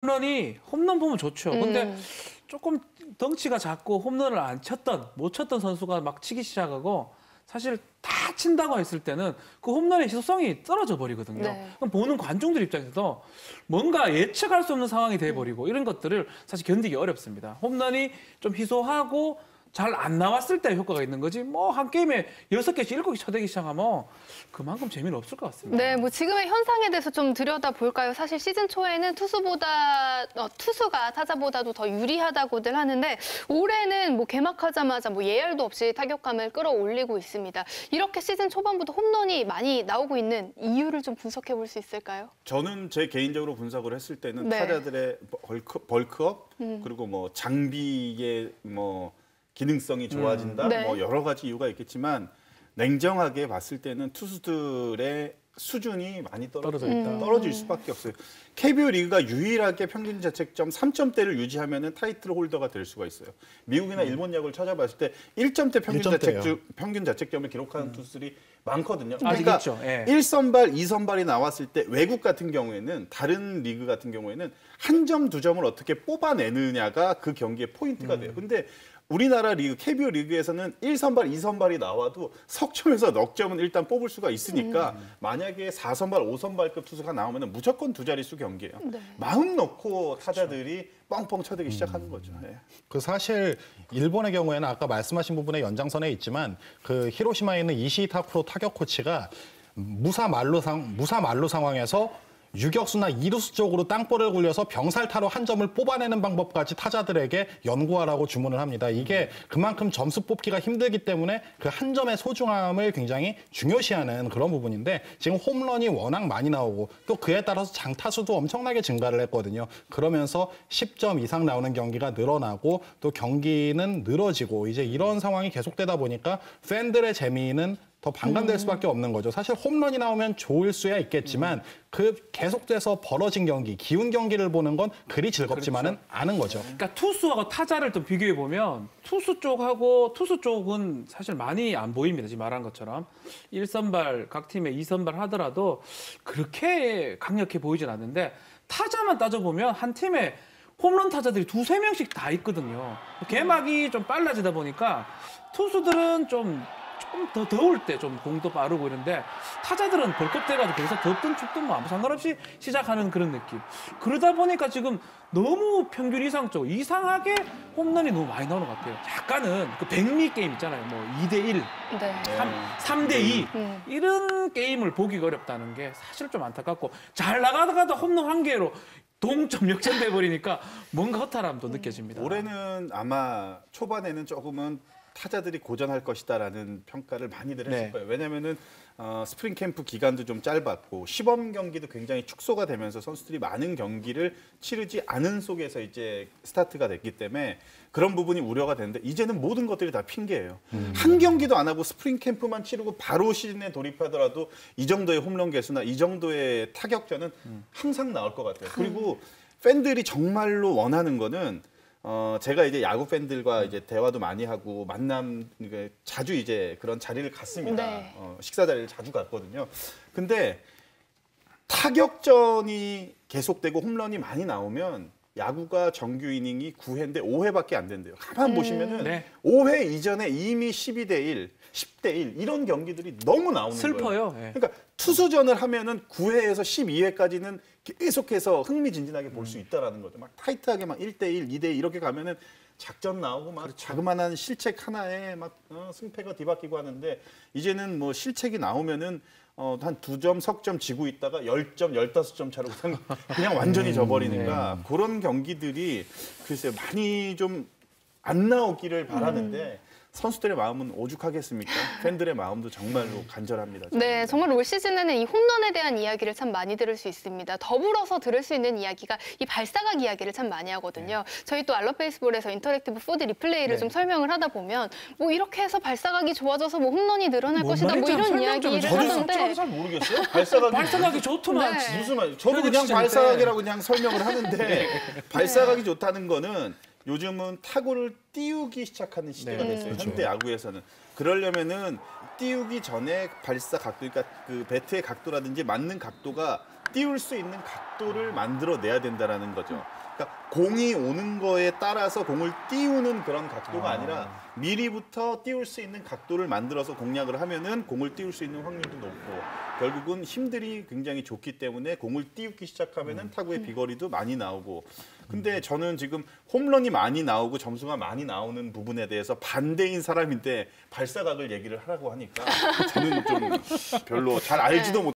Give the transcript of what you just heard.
홈런 보면 좋죠. 근데 조금 덩치가 작고 홈런을 못 쳤던 선수가 막 치기 시작하고 사실 다 친다고 했을 때는 그 홈런의 희소성이 떨어져 버리거든요. 네. 그럼 보는 관중들 입장에서도 뭔가 예측할 수 없는 상황이 돼버리고 이런 것들을 사실 견디기 어렵습니다. 홈런이 좀 희소하고 잘 안 나왔을 때 효과가 있는 거지 뭐 한 게임에 6개씩 7개씩 쳐대기 시작하면 그만큼 재미는 없을 것 같습니다. 네, 뭐 지금의 현상에 대해서 좀 들여다볼까요? 사실 시즌 초에는 투수가 타자보다도 더 유리하다고들 하는데 올해는 뭐 개막하자마자 뭐 예열도 없이 타격감을 끌어올리고 있습니다. 이렇게 시즌 초반부터 홈런이 많이 나오고 있는 이유를 좀 분석해 볼 수 있을까요? 저는 제 개인적으로 분석을 했을 때는 네. 타자들의 벌크업 그리고 뭐 장비의 뭐 기능성이 좋아진다. 네. 뭐 여러 가지 이유가 있겠지만 냉정하게 봤을 때는 투수들의 수준이 많이 떨어져 있다. 떨어질 수밖에 없어요. KBO 리그가 유일하게 평균 자책점 3점대를 유지하면은 타이틀 홀더가 될 수가 있어요. 미국이나 일본 야구를 찾아봤을 때 1점대 평균 자책점을 기록하는 투수들이 많거든요. 그러니까 있죠. 예. 1선발, 2선발이 나왔을 때 외국 같은 경우에는 다른 리그 같은 경우에는 한 점, 2점을 어떻게 뽑아내느냐가 그 경기의 포인트가 돼요. 근데 우리나라 리그, KBO 리그에서는 1선발, 2선발이 나와도 석점에서 넉 점은 일단 뽑을 수가 있으니까 만약에 4선발, 5선발급 투수가 나오면 무조건 두 자릿수 경기예요. 네. 마음 놓고 타자들이 뻥뻥 쳐대기 시작하는 거죠. 네. 그 사실 일본의 경우에는 아까 말씀하신 부분의 연장선에 있지만 그 히로시마에 있는 이시이 타쿠로 타격 코치가 무사 만루 상황에서 유격수나 이루수 쪽으로 땅볼을 굴려서 병살타로 한 점을 뽑아내는 방법까지 타자들에게 연구하라고 주문을 합니다. 이게 그만큼 점수 뽑기가 힘들기 때문에 그 한 점의 소중함을 굉장히 중요시하는 그런 부분인데 지금 홈런이 워낙 많이 나오고 또 그에 따라서 장타수도 엄청나게 증가를 했거든요. 그러면서 10점 이상 나오는 경기가 늘어나고 또 경기는 늘어지고 이제 이런 상황이 계속되다 보니까 팬들의 재미는 더 반감될 수밖에 없는 거죠. 사실 홈런이 나오면 좋을 수야 있겠지만 그 계속돼서 벌어진 경기, 기운 경기를 보는 건 그리 즐겁지만은 않은 거죠. 그러니까 투수하고 타자를 좀 비교해 보면 투수 쪽은 사실 많이 안 보입니다. 지금 말한 것처럼 1선발 각 팀에 2선발 하더라도 그렇게 강력해 보이진 않는데 타자만 따져보면 한 팀에 홈런 타자들이 2~3명씩 다 있거든요. 개막이 좀 빨라지다 보니까 투수들은 좀 더 더울 때 좀 공도 빠르고 이런데 타자들은 벌컥 돼가지고 거기서 덥든 춥든 뭐 아무 상관없이 시작하는 그런 느낌. 그러다 보니까 지금 너무 평균 이상하게 홈런이 너무 많이 나오는 것 같아요. 약간은 그 백미 게임 있잖아요. 뭐 2대1, 네. 3대2 이런 게임을 보기가 어렵다는 게 사실 좀 안타깝고 잘 나가다가도 홈런 한 개로 동점 역전돼 버리니까 뭔가 허탈함도 느껴집니다. 올해는 아마 초반에는 조금은 타자들이 고전할 것이다라는 평가를 많이들 했을 네. 거예요. 왜냐면은 스프링 캠프 기간도 좀 짧았고 시범 경기도 굉장히 축소가 되면서 선수들이 많은 경기를 치르지 않은 속에서 이제 스타트가 됐기 때문에 그런 부분이 우려가 되는데 이제는 모든 것들이 다 핑계예요. 한 경기도 안 하고 스프링 캠프만 치르고 바로 시즌에 돌입하더라도 이 정도의 홈런 개수나 이 정도의 타격전은 항상 나올 것 같아요. 그리고 팬들이 정말로 원하는 거는 제가 이제 야구 팬들과 이제 대화도 많이 하고 자주 이제 그런 자리를 갔습니다. 네. 식사 자리를 자주 갔거든요. 근데 타격전이 계속되고 홈런이 많이 나오면 야구가 정규 이닝이 9회인데 5회밖에 안 된대요. 가만 보시면은 네. 5회 이전에 이미 12대1, 10대1 이런 경기들이 너무 나오는 슬퍼요. 거예요. 네. 그러니까 투수전을 하면은 9회에서 12회까지는 계속해서 흥미진진하게 볼 수 있다라는 거죠. 막 타이트하게 막 1대1, 2대2 이렇게 가면은 작전 나오고 막 자그마한 실책 하나에 막 승패가 뒤바뀌고 하는데 이제는 뭐 실책이 나오면은 한 2점, 석점 지고 있다가 10점, 15점 차로 그냥 완전히 져버리니까 그런 경기들이 글쎄요 많이 좀 안 나오기를 바라는데 선수들의 마음은 오죽하겠습니까? 팬들의 마음도 정말로 간절합니다. 네, 정말 올 시즌에는 이 홈런에 대한 이야기를 참 많이 들을 수 있습니다. 더불어서 들을 수 있는 이야기가 이 발사각 이야기를 참 많이 하거든요. 저희 또 알럿베이스볼에서 인터랙티브 4D 리플레이를 좀 설명을 하다 보면 뭐 이렇게 해서 발사각이 좋아져서 뭐 홈런이 늘어날 것이다 뭐 이런 이야기를 하던데 저도 잘 모르겠어요. 발사각이 좋더만. 네. 무슨 말? 저도 그냥 발사각이라고 그냥 설명을 하는데 발사각이 좋다는 거는 요즘은 타구를 띄우기 시작하는 시대가 됐어요. 그렇죠. 현대 야구에서는. 그러려면은 띄우기 전에 발사 각도, 그러니까 그 배트의 각도라든지 맞는 각도가 띄울 수 있는 각도를 만들어내야 된다라는 거죠. 그러니까 공이 오는 거에 따라서 공을 띄우는 그런 각도가 아니라 미리부터 띄울 수 있는 각도를 만들어서 공략을 하면은 공을 띄울 수 있는 확률도 높고 결국은 힘들이 굉장히 좋기 때문에 공을 띄우기 시작하면은 타구의 비거리도 많이 나오고 근데 저는 지금 홈런이 많이 나오고 점수가 많이 나오는 부분에 대해서 반대인 사람인데 발사각을 얘기를 하라고 하니까 저는 좀 별로 잘 알지도 못